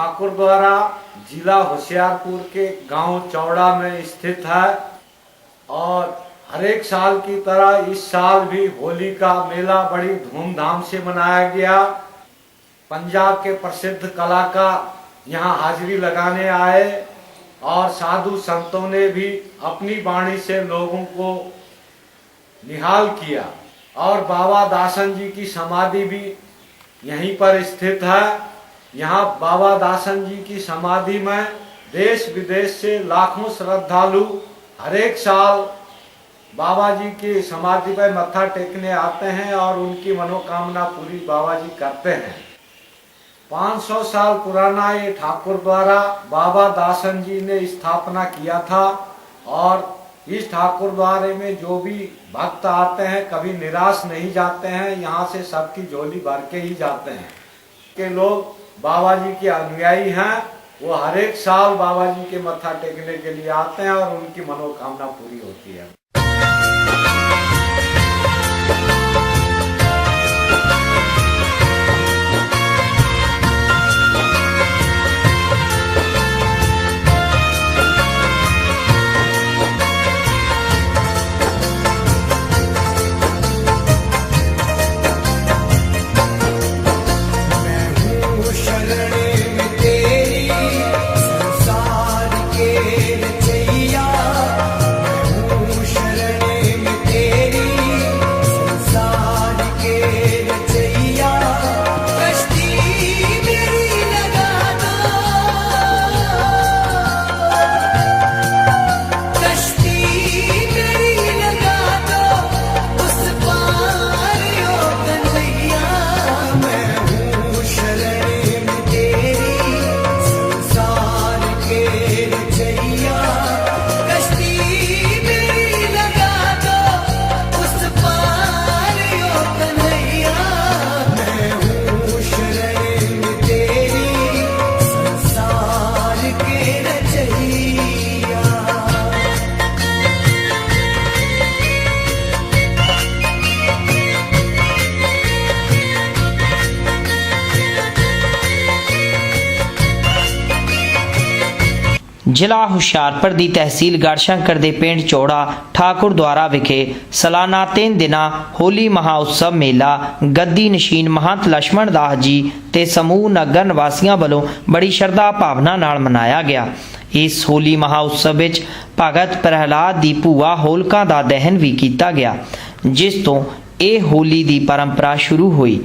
ठाकुर द्वारा जिला होशियारपुर के गांव चौड़ा में स्थित है और हर एक साल की तरह इस साल भी होली का मेला बड़ी धूमधाम से मनाया गया। पंजाब के प्रसिद्ध कलाकार यहाँ हाजिरी लगाने आए और साधु संतों ने भी अपनी वाणी से लोगों को निहाल किया और बाबा दासन जी की समाधि भी यहीं पर स्थित है। यहाँ बाबा दासन जी की समाधि में देश विदेश से लाखों श्रद्धालु हर एक साल बाबा जी की समाधि पर मत्था टेकने आते हैं और उनकी मनोकामना पूरी बाबा जी करते हैं। 500 साल पुराना ये ठाकुर द्वारा बाबा दासन जी ने स्थापना किया था और इस ठाकुर द्वारे में जो भी भक्त आते हैं कभी निराश नहीं जाते हैं। यहाँ से सबकी झोली भर के ही जाते हैं के लोग बाबा जी के अनुयायी हैं। वो हर एक साल बाबा जी के मत्था टेकने के लिए आते हैं और उनकी मनोकामना पूरी होती है। ਜ਼ਿਲ੍ਹਾ ਹੁਸ਼ਿਆਰਪੁਰ ਦੀ ਤਹਿਸੀਲ ਗੜਸ਼ੰਕਰ ਦੇ ਪਿੰਡ ਚੌੜਾ ਠਾकुर द्वारा ਵਿਖੇ ਸਾਲਾਨਾ 3 ਦਿਨਾਂ ਹੋਲੀ ਮਹਾਉਤਸਵ ਮੇਲਾ ਗੱਦੀ ਨਸ਼ੀਨ ਮਹੰਤ ਲక్ష్మణ ਦਾਸ ਜੀ ਤੇ ਸਮੂਹ ਨਗਰ ਨਿਵਾਸੀਆਂ ਵੱਲੋਂ ਬੜੀ ਸ਼ਰਧਾ ਭਾਵਨਾ ਨਾਲ ਮਨਾਇਆ ਗਿਆ। ਇਸ ਹੋਲੀ ਮਹਾਉਤਸਵ ਵਿੱਚ ਭਗਤ ਪ੍ਰਹਿਲਾਦ ਦੀ ਭੂਆ ਹੋਲਕਾ ਦਾ ਦਹਨ ਵੀ ਕੀਤਾ ਗਿਆ, ਜਿਸ ਤੋਂ ਇਹ ਹੋਲੀ ਦੀ ਪਰੰਪਰਾ ਸ਼ੁਰੂ ਹੋਈ।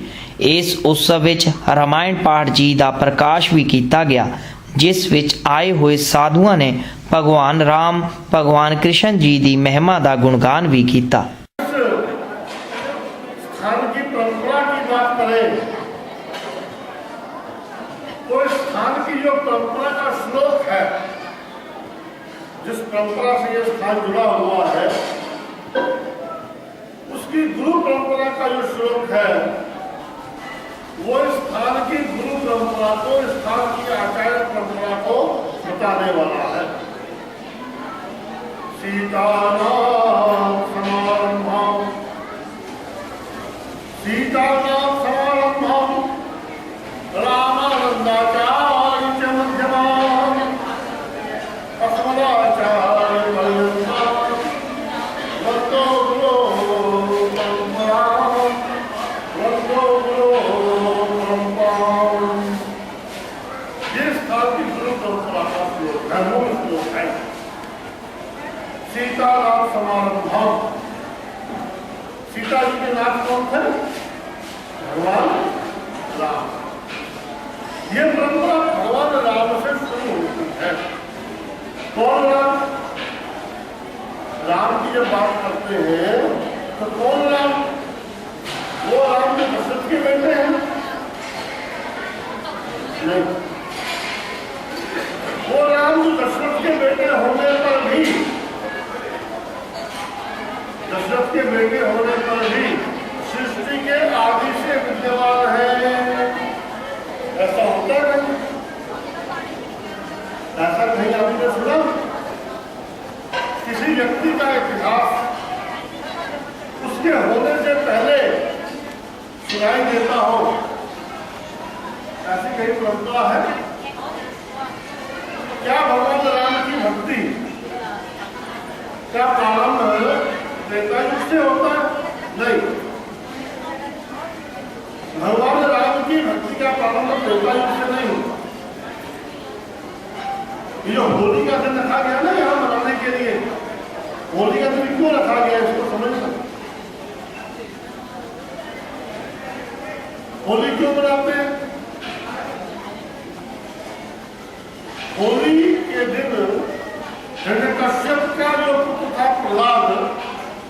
ਇਸ ਉਤਸਵ ਵਿੱਚ ਰਾਮਾਇਣ ਪਾਠ ਜੀ ਦਾ ਪ੍ਰਕਾਸ਼ ਵੀ ਕੀਤਾ ਗਿਆ, जिस विच आए हुए साधुओं ने भगवान राम भगवान कृष्ण जी की महिमा का गुणगान भी किया। स्थान की परंपरा की बात करें तो इस स्थान की जो परंपरा का श्लोक है, जिस परंपरा से यह स्थान जुड़ा हुआ है, उसकी गुरु परंपरा का जो श्लोक है वो स्थान की गुरु परंपरा को, स्थान की आचार्य परंपरा को बताने वाला है। सीतानाम समारंभम रामानंदाचार्य च मध्यमाम् अस्मदाचार्य पर्यन्ताम् वन्दो गुरो परम्पराम् वन्दो गुरो परम्पराम्। ये स्थान की गुरु परंपरा का श्लोक है, मूल श्लोक है। सीताराम समारंभम, सीता जी के नाम कौन थे? भगवान राम। ये परंपरा भगवान राम से शुरू होती है। कौन राम? राम की जब बात करते हैं तो कौन राम? वो राम जो दशरथ के बेटे हैं? नहीं, वो राम जो दशरथ के बेटे होने पर भी, दशरथ के बेटे होने पर भी सृष्टि के आदि से विद्यमान है। ऐसा होता नहीं, ऐसा नहीं आपने सुना? किसी व्यक्ति का इतिहास उसके होने से पहले सुनाई देता हो, ऐसी कई परंपरा है? क्या भगवान राम की भक्ति क्या प्रारंभ त्रेता युग से होता है? नहीं, भगवान राम की भक्ति का प्रारंभ त्रेता युग से नहीं होता। ये जो होली का दिन रखा गया ना यहाँ मनाने के लिए, होली का दिन क्यों रखा गया इसको समझना। होली क्यों मनाते हैं? होली के दिन हिरण्यकश्यप का जो पुत्र था प्रहलाद,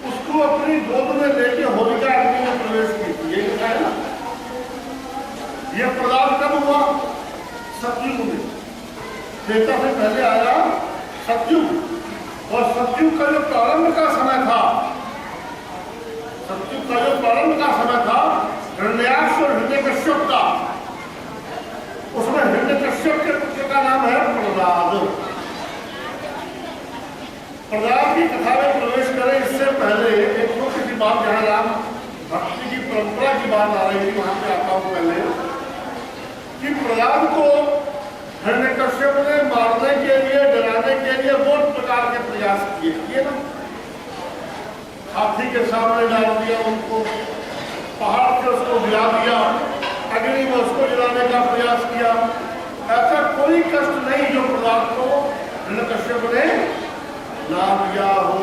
उसको अपनी गोद में लेके होलिका अग्नि में प्रवेश की थी, ये लिखा है ना। ये प्रहलाद कब हुआ? सतयुग में। त्रेता से पहले आया सतयुग, और सतयुग का जो प्रारंभ का समय था, सतयुग का जो प्रारंभ का समय था हिरण्याक्ष और हिरण्यकश्यप का, उसमें हिरण्यकश्यप के पुत्र का नाम है प्रहलाद। प्रहलाद की कथा में प्रवेश करें इससे पहले एक छोटी सी बात, जहां राम भक्ति की परंपरा की बात आ रही थी वहां पे आता हूं पहले, कि प्रहलाद को हिरण्यकश्यप ने मारने के लिए, डराने के लिए बहुत प्रकार के प्रयास किए ना। हाथी के सामने डाल दिया उनको, पहाड़ से उसको गिरा दिया, अग्नि में उसको जलाने का प्रयास किया। ऐसा कोई कष्ट नहीं जो प्रहलाद को हिरण्यकश्यप ने ना दिया हो।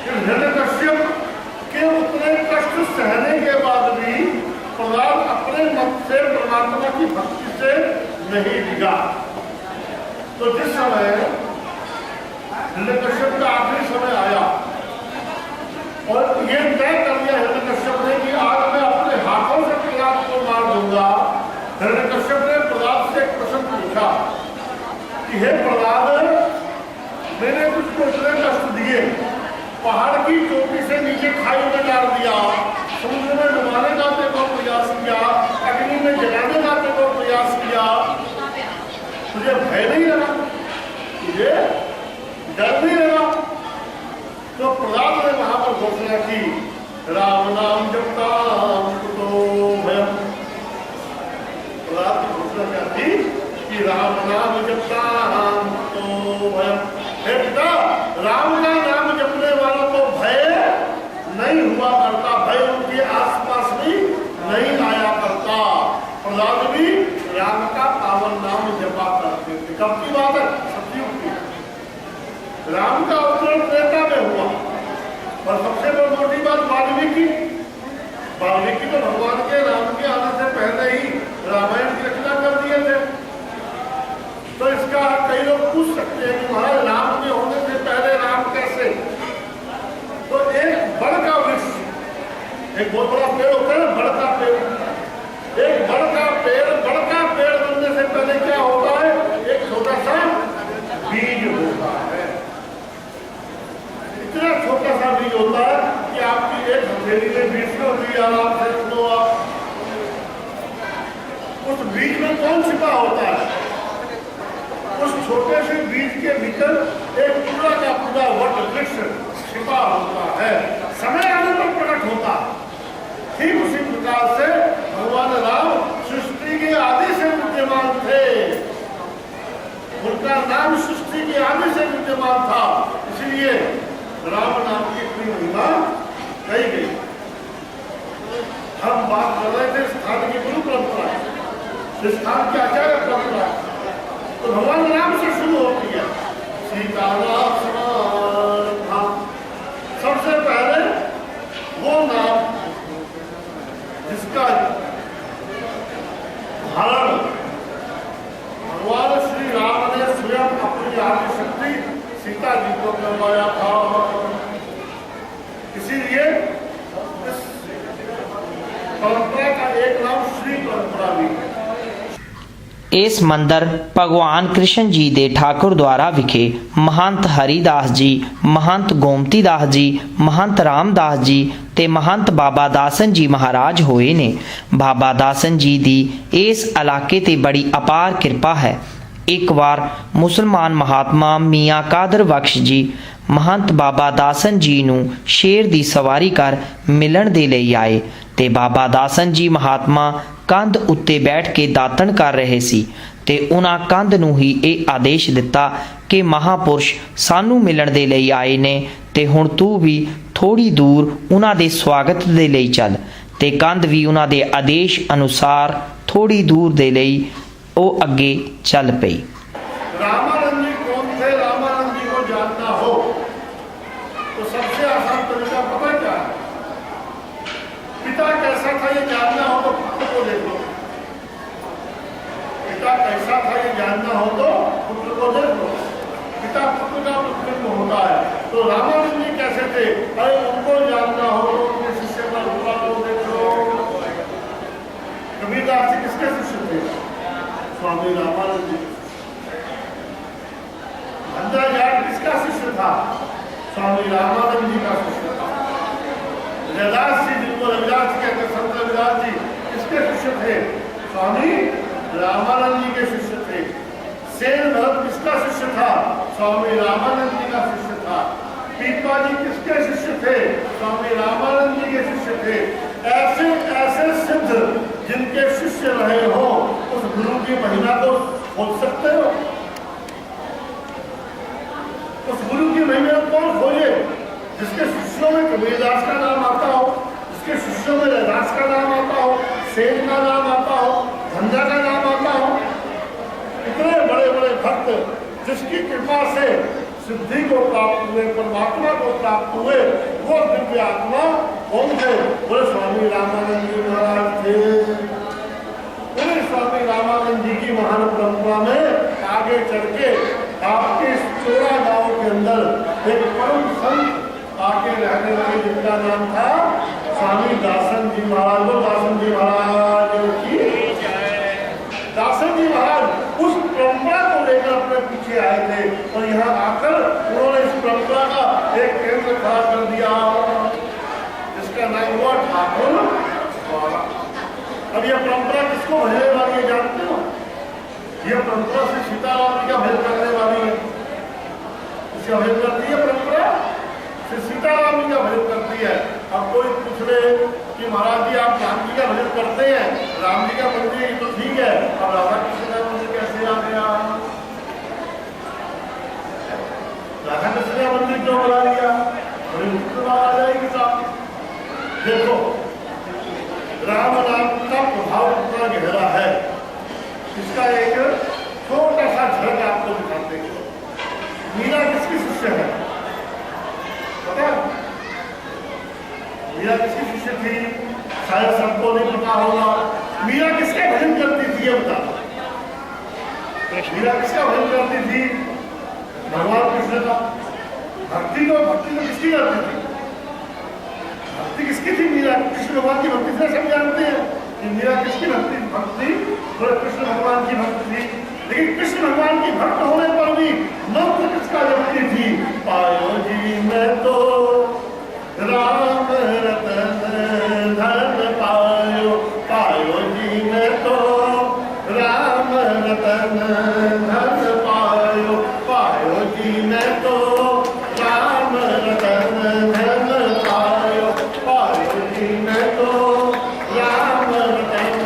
हिरण्यकश्यप के उतने कष्ट सहने के बाद भी प्रहलाद अपने मत से परमात्मा की भक्ति से नहीं डिगा। तो जिस समय हिरण्यकश्यप का आखिरी समय आया और ये तय कर लिया हिरण्यकश्यप ने कि आज मैं अपने हाथों से प्रहलाद को मार दूंगा, हिरण्यकश्यप ने प्रहलाद से एक प्रश्न पूछा कि हे प्रहलाद, मैंने तुझको इतने कष्ट दिए, पहाड़ की चोटी से नीचे खाई में डाल दिया, समुद्र में डुबाने का तेरे प्रयास किया, अग्नि में जलाने का तेरे प्रयास किया, तुझे भय नहीं लगा, तुझे डर नहीं लगा? तो प्रहलाद ने वहां पर घोषणा की, राम नाम जपता तो भयम। प्रहलाद की घोषणा क्या थी कि राम नाम जपता तो भयम। हे पिता, राम का नाम जपने वालों को भय नहीं हुआ करता, भय उनके आसपास भी नहीं आया करता। प्रहलाद भी राम का पावन नाम जपा करते थे। कब की बात है? सतयुग की। राम का अवतरण त्रेता में हुआ, और सबसे बड़ी मोटी बात वाल्मीकि तो भगवान के राम के आने से पहले ही रामायण की रचना कर दिए थे। तो इसका कई लोग पूछ सकते हैं कि महाराज राम के होने से पहले राम कैसे? तो एक बड़ का वृक्ष, एक बहुत बड़ा पेड़ होता है ना, बड़ का पेड़, एक बड़ का पेड़ बनने से पहले क्या होता है? एक छोटा सा बीज होता है। इतना छोटा सा बीज होता है कि आपकी एक हथेली में बीज में भी आराम से सुनो आप। उस बीज में कौन छिपा होता है? उस छोटे से बीज के भीतर एक पूरा का पूरा वट वृक्ष छिपा होता है, समय आने पर प्रकट होता है। ठीक उसी प्रकार से भगवान राम सृष्टि के आदि से विद्यमान थे, उनका नाम सृष्टि के आदि से विद्यमान था, इसलिए राम नाम की इतनी महिमा कही गई। हम बात कर रहे थे स्थान की गुरु परंपरा, स्थान की आचार्य परंपरा, तो भगवान राम से शुरू होती है। सीताराम सबसे पहले वो नाम जिसका धारण भगवान श्री राम ने स्वयं अपनी आदि शक्ति सीता जी को करवाया था। इसीलिए इस परंपरा का एक नाम श्री परंपरा भी है। ਇਸ ਮੰਦਰ ਭਗਵਾਨ ਕ੍ਰਿਸ਼ਨ ਜੀ ਦੇ ਠਾकुर ਦੁਆਰਾ ਵਿਖੇ ਮਹੰਤ ਹਰੀਦਾਸ ਜੀ, ਮਹੰਤ ਗੋਮਤੀ ਦਾਸ ਜੀ, ਮਹੰਤ ਰਾਮਦਾਸ ਜੀ ਤੇ ਮਹੰਤ ਬਾਬਾ ਦਾਸਨ ਜੀ ਮਹਾਰਾਜ ਹੋਏ ਨੇ। ਬਾਬਾ ਦਾਸਨ ਜੀ ਦੀ ਇਸ ਇਲਾਕੇ ਤੇ ਬੜੀ ਅਪਾਰ ਕਿਰਪਾ ਹੈ। ਇੱਕ ਵਾਰ ਮੁਸਲਮਾਨ ਮਹਾਤਮਾ ਮੀਆਂ ਕਾਦਰ ਬਖਸ਼ ਜੀ महंत बाबा दासन जी नूं शेर दी सवारी कर मिलन दे लई आए ते बाबा दासन जी महात्मा कंध उत्ते बैठ के दातन कर रहे सी ਤੇ ਉਹਨਾਂ ਕੰਧ ਨੂੰ ਹੀ ਇਹ ਆਦੇਸ਼ ਦਿੱਤਾ ਕਿ ਮਹਾਪੁਰਸ਼ ਸਾਨੂੰ ਮਿਲਣ ਦੇ ਲਈ ਆਏ ਨੇ ਤੇ ਹੁਣ ਤੂੰ ਵੀ ਥੋੜੀ ਦੂਰ ਉਹਨਾਂ ਦੇ ਸਵਾਗਤ ਦੇ ਲਈ ਚੱਲ। ਤੇ ਕੰਧ ਵੀ ਉਹਨਾਂ ਦੇ ਆਦੇਸ਼ ਅਨੁਸਾਰ ਥੋੜੀ ਦੂਰ ਦੇ ਲਈ ਉਹ ਅੱਗੇ ਚੱਲ ਪਈ। रामानंद जी कौन थे? रामानंद जी को जानना हो तो सबसे आसान तरीका पता क्या है? पिता कैसा था ये जानना हो तो पुत्र को देख लो। पिता कैसा था ये जानना हो तो पुत्र को देख लो। पिता पुत्र का प्रतिबिंब होता है। तो रामानंद जी कैसे थे? अरे उनको जानना हो तो उनके शिष्य का रूपा को देख लो। कबीरदास जी किसके शिष्य थे? स्वामी रामानंद जी। अंदर जाट किसका शिष्य था? स्वामी रामानंद जी का शिष्य था। रविदास जी, जिनको रविदास कहते, संत रविदास जी किसके शिष्य थे? स्वामी रामानंद जी के शिष्य थे। सेन भरत किसका शिष्य था? स्वामी रामानंद जी का शिष्य था। पीपा जी किसके शिष्य थे? स्वामी रामानंद जी के शिष्य थे। ऐसे ऐसे सिद्ध जिनके शिष्य रहे हो उस गुरु की महिमा को खोज सकते हो? उस गुरु की महिमा कौन खोजे? जिसके शिष्यों में कबीरदास का नाम आता हो, जिसके शिष्यों में रविदास का नाम आता हो, सेन का नाम आता हो, धंधा का नाम आता हो। इतने बड़े बड़े भक्त जिसकी कृपा से सिद्धि को प्राप्त हुए, परमात्मा को प्राप्त हुए, वो दिव्य आत्मा कौन थे? बोले स्वामी रामानंद जी महाराज थे। स्वामी रामानंद जी की महान परंपरा में आगे चल के आपके चोरा गांव के अंदर एक परम संत आके रहने वाले जिनका नाम था स्वामी दासन जी महाराज। वो दासन जी महाराज की दासन जी महाराज उस परंपरा को लेकर अपने पीछे आए थे और यहाँ आकर उन्होंने इस परंपरा का एक केंद्र खड़ा कर दिया जिसका नाम हुआ ठाकुर द्वारा। अब यह परंपरा किसको भजने वाली है जानते हो? यह परंपरा से सीताराम जी का भजन करने वाली है। इसका भजन करती है परंपरा से सीताराम जी का भजन करती है। अब कोई पूछ ले कि महाराज जी आप राम जी का भजन करते हैं, राम जी का मंदिर तो ठीक है, अब राधा कृष्ण का मंदिर कैसे आ गया? राधा कृष्ण का मंदिर क्यों बना लिया? बड़ी मुश्किल बात आ जाएगी साहब। देखो राम नाम का प्रभाव कितना गहरा है इसका एक छोटा सा झलक आपको दिखाते हैं। मीरा किसकी शिष्य है पता? मीरा किसकी शिष्य थी? शायद सबको नहीं पता होगा। मीरा किसके भजन करती थी ये बता? मीरा किसका भजन करती थी? भगवान कृष्ण का। भक्ति तो किसकी करती थी? भक्ति किसकी थी? मीरा कृष्ण भगवान की भक्ति से सब जानते हैं कि मीरा किसकी भक्ति तो कृष्ण भगवान की भक्ति थी। लेकिन कृष्ण भगवान की भक्त होने पर भी मंत्र किसका जपती थी? पायो जी मैं तो राम रतन धन पायो, पायो जी मैं तो राम रतन धन पायो, पायो जी मैं तो राम रतन धन पायो, पायो जी मैं तो राम रतन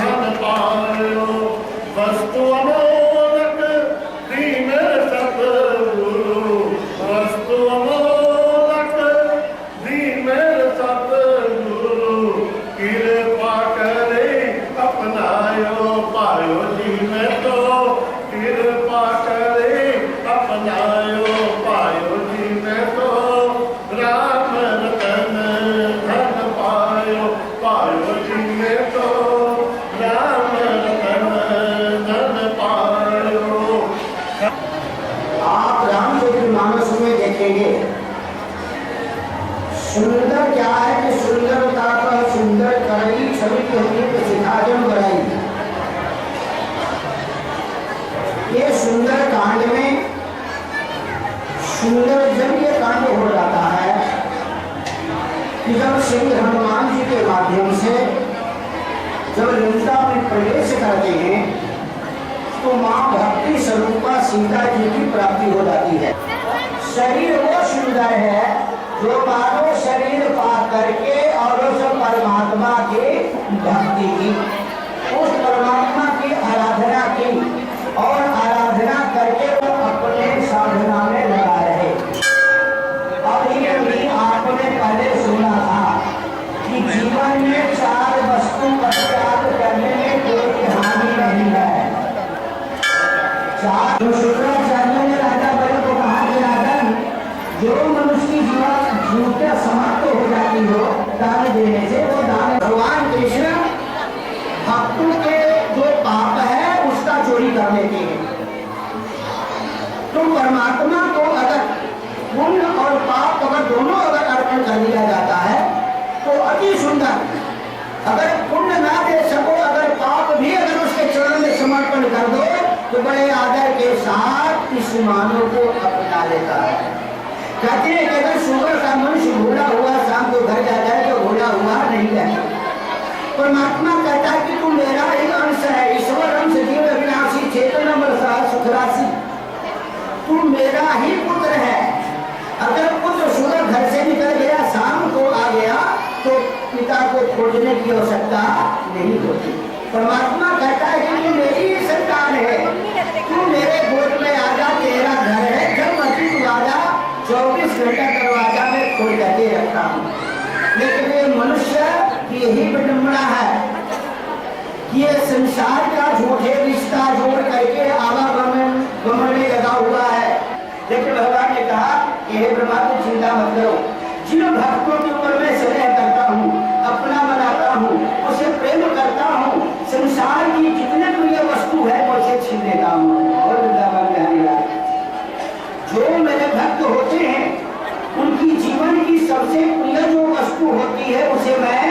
धन पायो। वस्तु अमोलक दीन सतगुरु, वस्तु अमोलक दीन सतगुरु, कृपा करे अपनायो, पायो जी मैं तो कृपा करे अपनायो, पायो जी मैं तो राम रतन धन पायो, पायो जी मैं तो राम रतन धन पायो। आप रामचरितमानस में देखेंगे सुंदर क्या है कि सुंदरता का सुंदर करी छवि के सिखाजन बनाई। ये सुंदर कांड में सुंदर जब ये कांड हो जाता है कि जब श्री हनुमान जी के माध्यम से जब लंका में प्रवेश करते हैं तो मां भक्ति स्वरूपा सीता जी की प्राप्ति हो जाती है। शरीर वो सुंदर है जो मानव शरीर पा करके और उस परमात्मा की भक्ति की, उस परमात्मा की आराधना की जो शुक्राचार्य ने राजा बलि को कहा कि राजन, जो मनुष्य की जीवत्या समाप्त हो जाती हो दान देने से, वो दान भगवान कृष्ण भक्तों के जो पाप है उसका चोरी कर लेते हैं। तो परमात्मा को अगर पुण्य और पाप अगर दोनों अगर अर्पण कर दिया जाता है तो अति सुंदर। अगर पुण्य ना दे सको, अगर पाप भी अगर उसके चरण में समर्पण कर दो तो बड़े आदर के साथ इस मानव को अपना लेता है। कहते हैं कि अगर सुबह का मनुष्य भूला हुआ शाम को घर जाता है तो भूला हुआ नहीं रहता। परमात्मा कहता है कि तू मेरा ही अंश है, ईश्वर अंश जीव अविनाशी चेतन सुखराशि, तू मेरा ही पुत्र है। अगर पुत्र सुबह घर से निकल गया शाम को आ गया तो पिता को खोजने की आवश्यकता नहीं होती। परमात्मा कहता है कि तू मेरी संतान है, तू मेरे गोद में आजा, तेरा घर है, जब मर्जी तू आजा, 24 घंटा दरवाजा में खोल करके रखता हूँ। लेकिन ये मनुष्य की यही विडंबना है कि ये संसार का झूठे रिश्ता जोड़ करके आवागमन में लगा हुआ है। लेकिन भगवान ने कहा कि हे ब्रह्मा तुम चिंता मत करो, जिन भक्तों के ऊपर मैं स्नेह करता हूँ, अपना बनाता हूँ, उसे प्रेम करता हूँ, संसार की जितने प्रिय वस्तु है मैं उसे छीन लेता हूँ। और जो मेरे भक्त होते हैं उनकी जीवन की सबसे प्रिय जो वस्तु होती है उसे मैं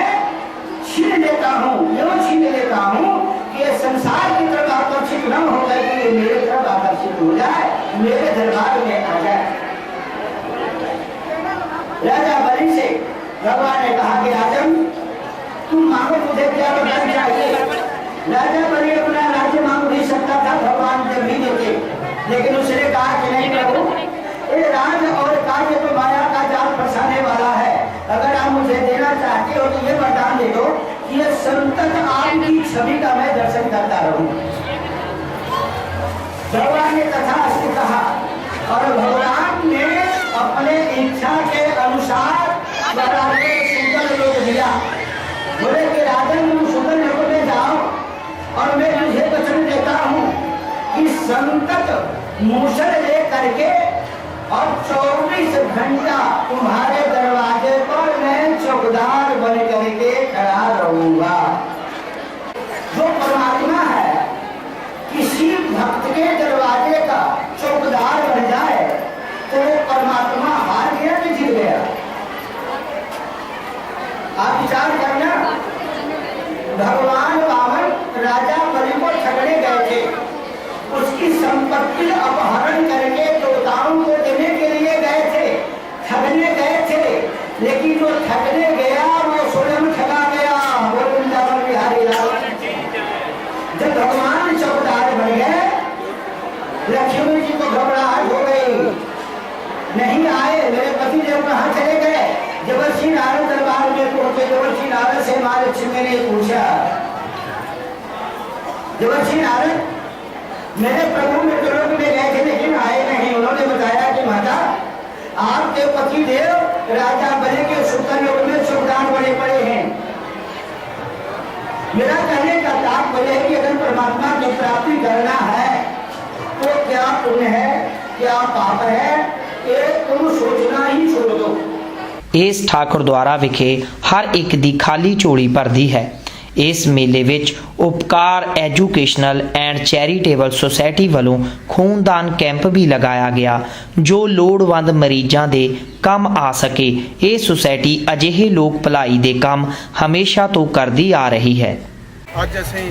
छीन लेता हूँ। क्यों छीन लेता हूँ कि ये संसार की तरफ आकर्षित न होकर के ये मेरे तरफ आकर्षित हो जाए, मेरे दरबार में आ जाए। राजा बलि से भगवान ने कहा कि राजन तुम मांगो, मुझे क्या वरदान चाहिए। राजा बलि अपना राज्य मांग नहीं सकता था, भगवान जब भी देते, लेकिन उसने कहा कि नहीं प्रभु, ये राज और कार्य तो माया का जाल फंसाने वाला है। अगर आप मुझे देना चाहते हो तो ये वरदान दे दो कि ये संतत आपकी छवि का मैं दर्शन करता रहूं। भगवान ने तथास्तु कहा और भगवान ने अपने इच्छा के अनुसार सुंदर लोग दिया। बोले कि राजन तुम सुंदर लोगों में जाओ और मैं तुझे वचन देता हूँ कि संतत मूसल ले करके और 24 घंटा तुम्हारे दरवाजे पर मैं चौकीदार बन करके खड़ा रहूंगा। जो परमात्मा है किसी भक्त के दरवाजे का चौकीदार बन जाए तो वो परमात्मा हार गया कि जीत गया? आप विचार करना। भगवान वामन राजा बलि को ठगने गए थे, उसकी संपत्ति अपहरण करके देवताओं को देने के लिए गए थे, ठगने गए थे, लेकिन जो ठगने गया वो स्वयं ठगा गया। वो वृंदावन बिहारी लाल जब भगवान चौकीदार बन गए, लक्ष्मी जी को घबराहट हो गई, नहीं आए, मेरे पति देव कहाँ चले गए। देवर्षि नारद दरबार में पहुंचे, देवर्षि नारद से माँ लक्ष्मी ने पूछा, देवर्षि नारद मेरे प्रभु मृत्युलोक में गए थे लेकिन आए नहीं। उन्होंने बताया कि माता आपके पति देव राजा बलि के सुतलोक में चौकीदार बने पड़े हैं। मेरा कहने का तात्पर्य है कि अगर परमात्मा की प्राप्ति करना है तो क्या पुण्य है क्या पाप है, ये तुम सोचना ही छोड़ दो। ਇਸ ਠਾकुर ਦੁਆਰਾ ਵਿਖੇ ਹਰ ਇੱਕ ਦੀ ਖਾਲੀ ਝੋਲੀ ਭਰਦੀ ਹੈ। ਇਸ ਮੇਲੇ ਵਿੱਚ ਉਪਕਾਰ ਐਜੂਕੇਸ਼ਨਲ ਐਂਡ ਚੈਰੀਟੇਬਲ ਸੁਸਾਇਟੀ ਵੱਲੋਂ ਖੂਨਦਾਨ ਕੈਂਪ ਵੀ ਲਗਾਇਆ ਗਿਆ ਜੋ ਲੋੜਵੰਦ ਮਰੀਜ਼ਾਂ ਦੇ ਕੰਮ ਆ ਸਕੇ। ਇਹ ਸੁਸਾਇਟੀ ਅਜਿਹੇ ਲੋਕ ਭਲਾਈ ਦੇ ਕੰਮ ਹਮੇਸ਼ਾ ਤੋਂ ਕਰਦੀ ਆ ਰਹੀ ਹੈ। ਅੱਜ ਅਸੀਂ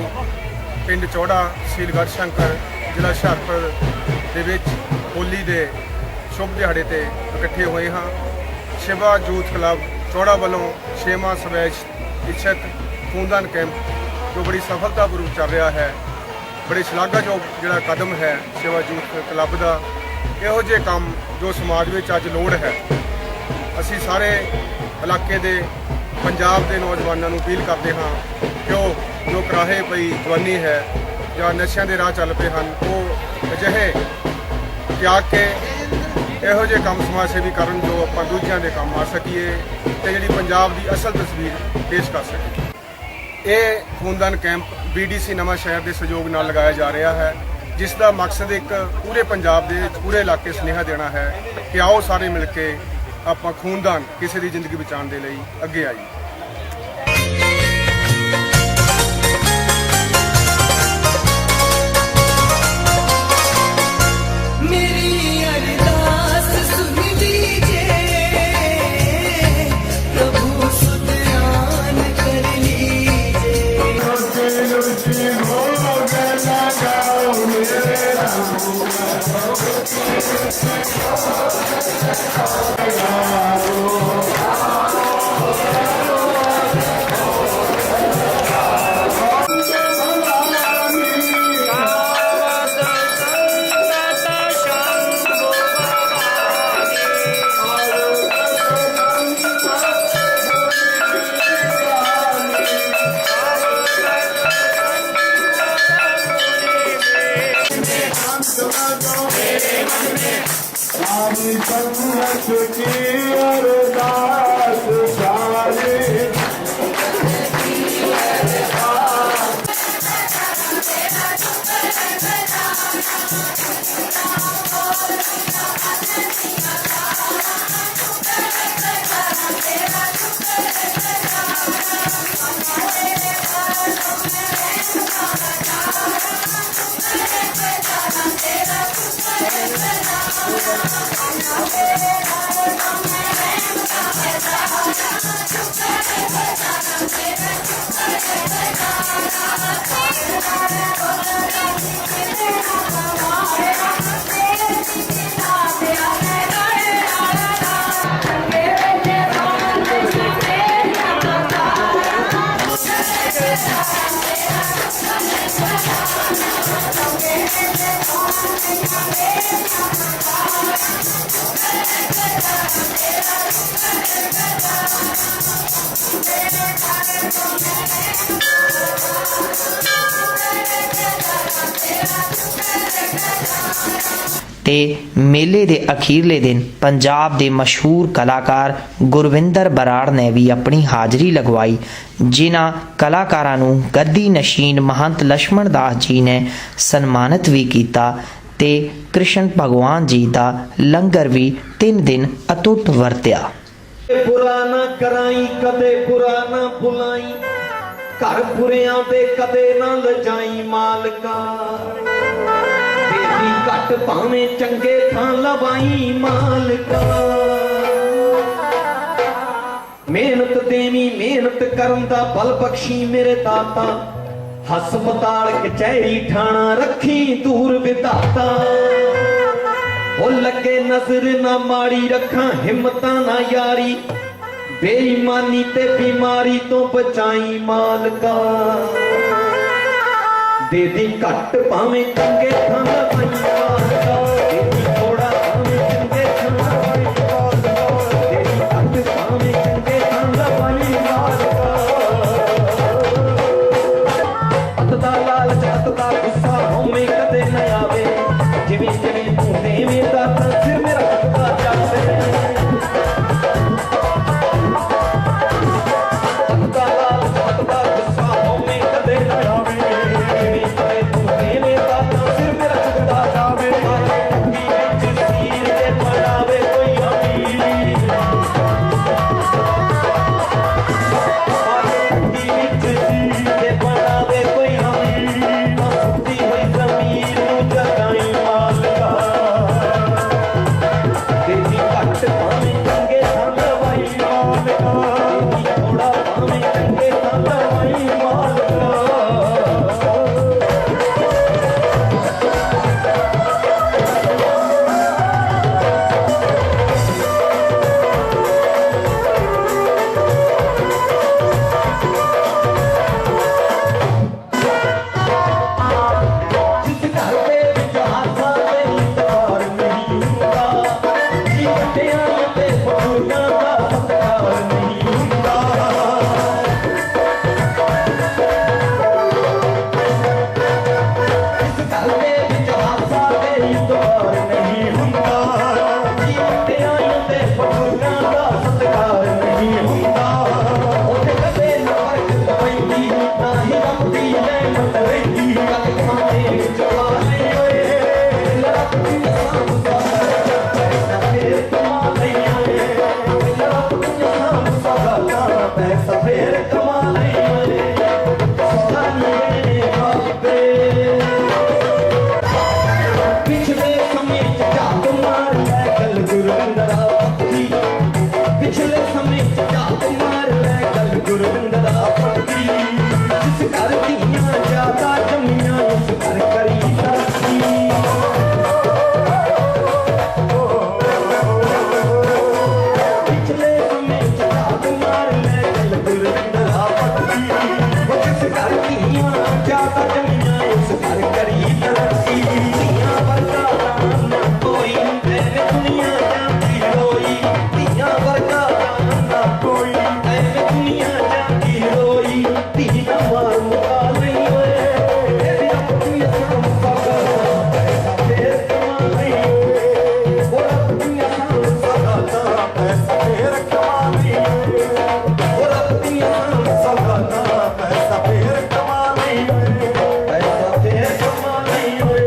ਪਿੰਡ ਚੌੜਾ ਤਹਿਸੀਲ ਗੜ੍ਹਸ਼ੰਕਰ ਜ਼ਿਲ੍ਹਾ ਹੁਸ਼ਿਆਰਪੁਰ ਦੇ ਵਿੱਚ ਹੋਲੀ ਦੇ ਸ਼ੁਭ ਦਿਹਾੜੇ ਤੇ ਇਕੱਠੇ ਹੋਏ ਹਾਂ। शिवा यूथ क्लब चौड़ा वालों 6वां स्वैच इच्छत खूनदान कैंप जो बड़ी सफलतापूर्वक चल रहा है, बड़े शलाघायोग जोड़ा कदम है शिवा यूथ क्लब का। इहो जे काम जो समाज में अज लोड़ है, असी सारे इलाके दे पंजाब के नौजवानों को अपील करते हाँ कि जो कराहे पई जवानी है या नशे के राह चल पे हैं वो अजिहे त्याग के ਇਹੋ ਜਿਹੇ ਕੰਮ ਸਮਾਜ ਸੇਵੀ ਕਰਨ ਜੋ ਆਪਾਂ ਦੂਜਿਆਂ ਦੇ ਕੰਮ ਆ ਸਕੀਏ ਤੇ ਜਿਹੜੀ ਪੰਜਾਬ ਦੀ ਅਸਲ ਤਸਵੀਰ ਪੇਸ਼ ਕਰ ਸਕੀਏ। ਇਹ ਖੂਨਦਾਨ ਕੈਂਪ BDC ਨਵਾਂ ਸ਼ਹਿਰ ਦੇ ਸਹਿਯੋਗ ਨਾਲ ਲਗਾਇਆ ਜਾ ਰਿਹਾ ਹੈ। ਜਿਸ ਦਾ ਮਕਸਦ ਇੱਕ ਪੂਰੇ ਪੰਜਾਬ ਦੇ ਪੂਰੇ ਇਲਾਕੇ ਸੁਨੇਹਾ ਦੇਣਾ ਹੈ ਕਿ ਆਓ ਸਾਰੇ ਮਿਲ ਕੇ ਆਪਾਂ ਖੂਨਦਾਨ ਕਿਸੇ ਦੀ ਜ਼ਿੰਦਗੀ ਬਚਾਉਣ ਦੇ ਲਈ ਅੱਗੇ ਆਈਏ। ਤੇ ਮੇਲੇ ਦੇ ਅਖੀਰਲੇ ਦਿਨ ਪੰਜਾਬ ਦੇ ਮਸ਼ਹੂਰ ਕਲਾਕਾਰ ਗੁਰਵਿੰਦਰ ਬਰਾੜ ਨੇ ਵੀ ਆਪਣੀ ਹਾਜ਼ਰੀ ਲਗਵਾਈ, ਜਿਨ੍ਹਾਂ ਕਲਾਕਾਰਾਂ ਨੂੰ ਗੱਦੀ ਨਸ਼ੀਨ ਮਹੰਤ ਲక్ష్మణ ਦਾਸ ਜੀ ਨੇ ਸਨਮਾਨਿਤ ਵੀ ਕੀਤਾ ਤੇ ਕ੍ਰਿਸ਼ਨ ਭਗਵਾਨ ਜੀ ਦਾ ਲੰਗਰ ਵੀ 3 ਦਿਨ ਅਟੁੱਟ ਵਰਤਿਆ। बुरा ना कराई कदे बुरा ना बुलाई, घर बुरियां दे कदे ना लजाई मालका, तेरी घट भावें चंगे थां लवाई मालका। मेहनत देवी मेहनत करन दा बल बख्शी मेरे दाता, हस्पताल कचहरी थाना रखी दूर विधाता। वो लगे नजर ना माड़ी रखा हिम्मत ना यारी, बेईमानी ते बीमारी तो बचाई मालका। दे दी घट भावें चंगे थां लवाई मालका, दे दी थोड़ा भावें चंगे थां लवाई मालका, दे दी घट भावें चंगे थां लवाई मालका। अत दा लालच अत दा गुस्सा होवे कदे न आवे, जिवें जिवें तू देवें दाता सिर मेरा हटदा जावे। अत दा लालच अत दा गुस्सा होवे कदे न आवे, जिवें जिवें तू देवें दाता सिर मेरा हटदा जावे। फिर कमाल पिछले समय झात मार लै गल गुरविंदरा पक्की पिछले समय झात मार लै गल गुरविंदरा पक्की जिस घर दियां ज्यादा जमियां उस घर करी तरक्की पिछले समय झात मार लै गल गुरविंदरा पक्की जिस घर दियां ज्यादा जमियां उस घर करी तरक्की दियां वर्गा ना कोई ऐवे दुनिया जाती रोई दियां वर्गा ना कोई ऐवे दुनिया जाती रोई दियां मार मुका नहीं होए तेरी अपनी शाम सगा पैसा फिर कमा नहीं होए और अपनी शाम सगा पैसा फिर कमा नहीं होए और अपनी शाम सगा पैसा फिर कमा नहीं होए पैसा फिर कमा नहीं होए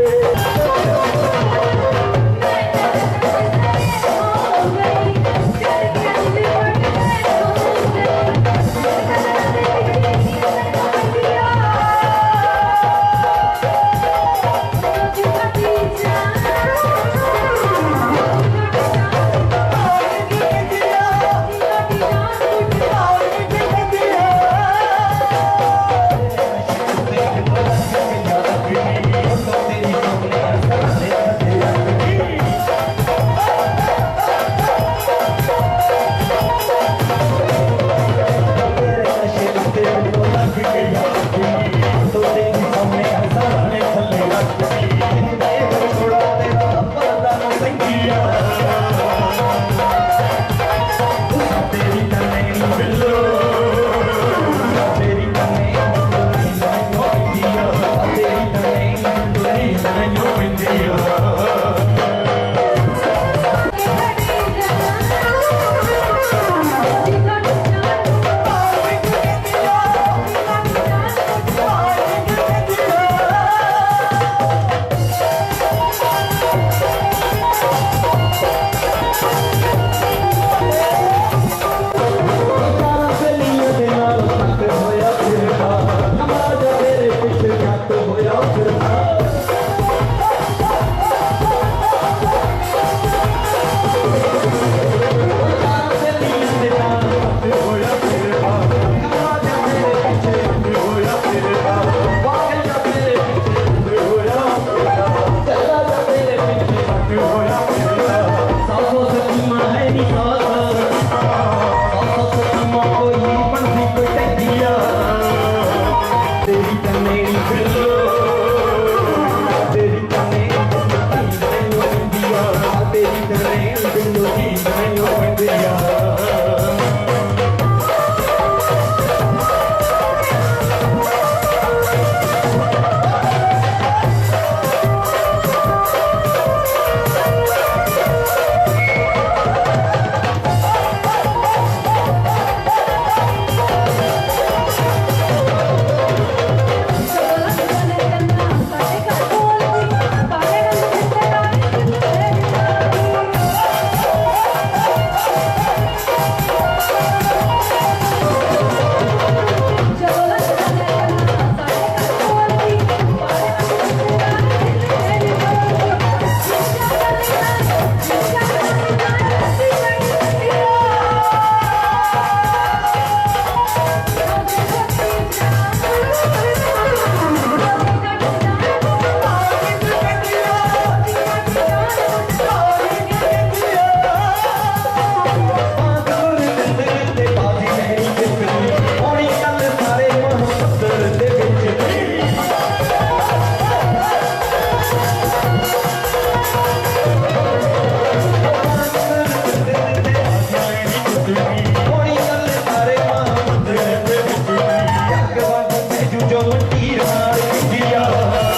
जो तीर मार दिया